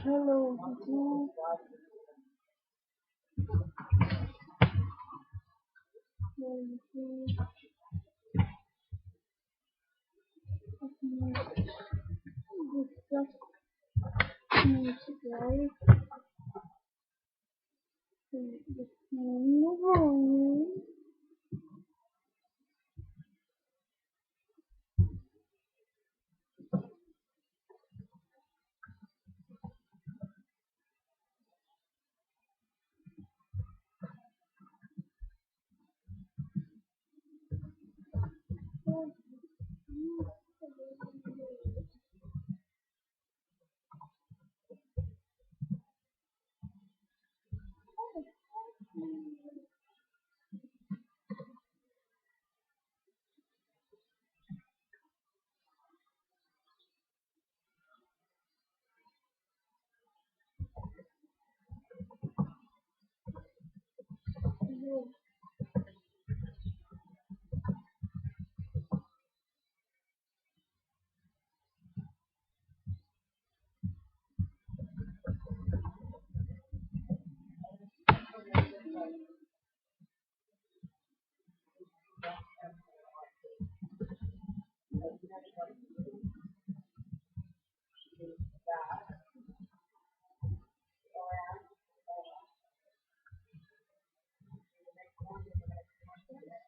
Hello, YouTube.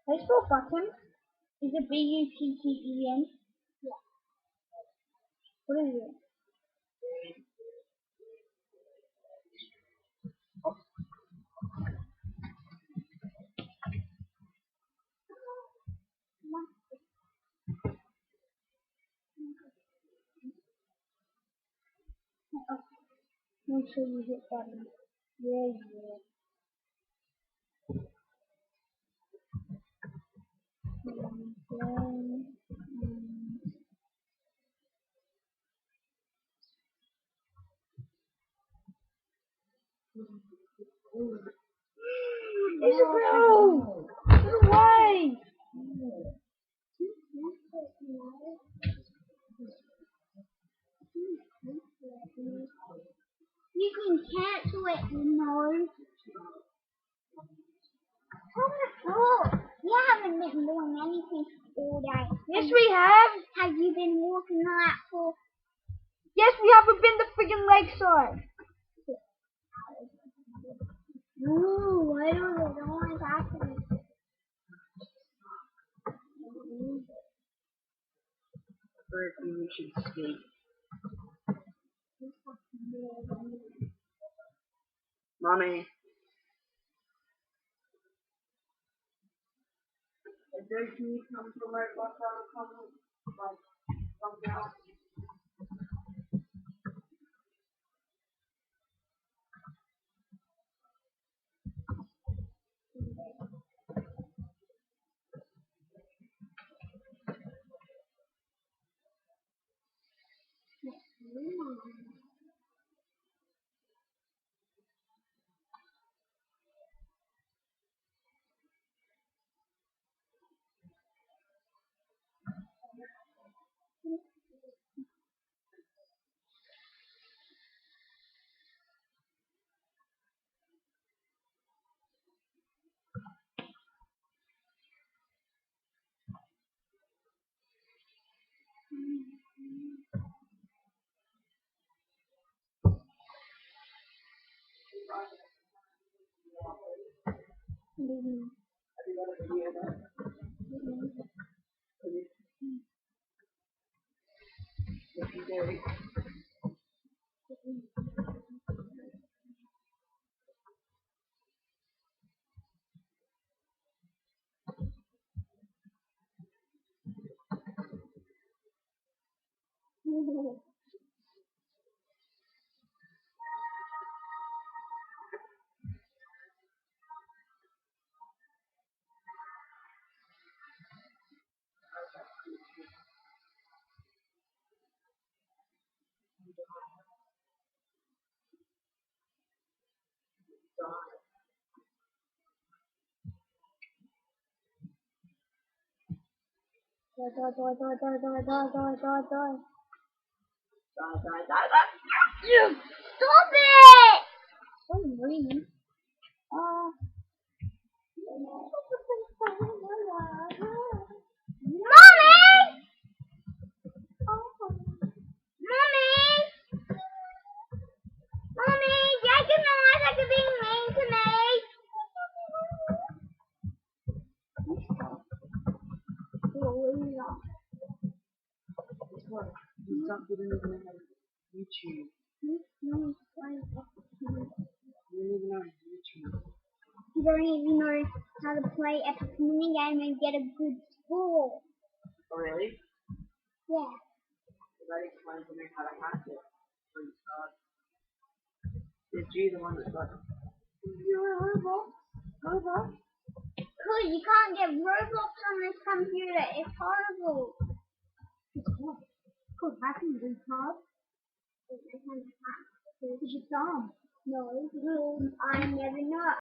Facebook button is a B-U-T-T-E-N. Yeah. What is it? Make sure you hit that one. Yeah. Isabel! Why? You can cancel it, you know. Oh, you haven't been doing anything all day. Yes, we have. Have you been walking like for? Yes, we haven't been to friggin' Lakeside. Ooh, why do they always happen? We should skate. Mommy. Can you come to my bus come down? Die. Die. Stop it! So mean. Mommy! Mommy! Mommy! Jack and Eliza are being mean to me. He's not even know how to YouTube. You don't even know YouTube. You don't even know how to play Epic Mini Game and get a good score. Oh, really? Yeah. That explains to me how to hack it. Pretty hard. Is G the one that got it? Roblox? Good, you can't get Roblox on this computer. It's horrible. Cool, hacking is hard. Because you're dumb. No, I never know.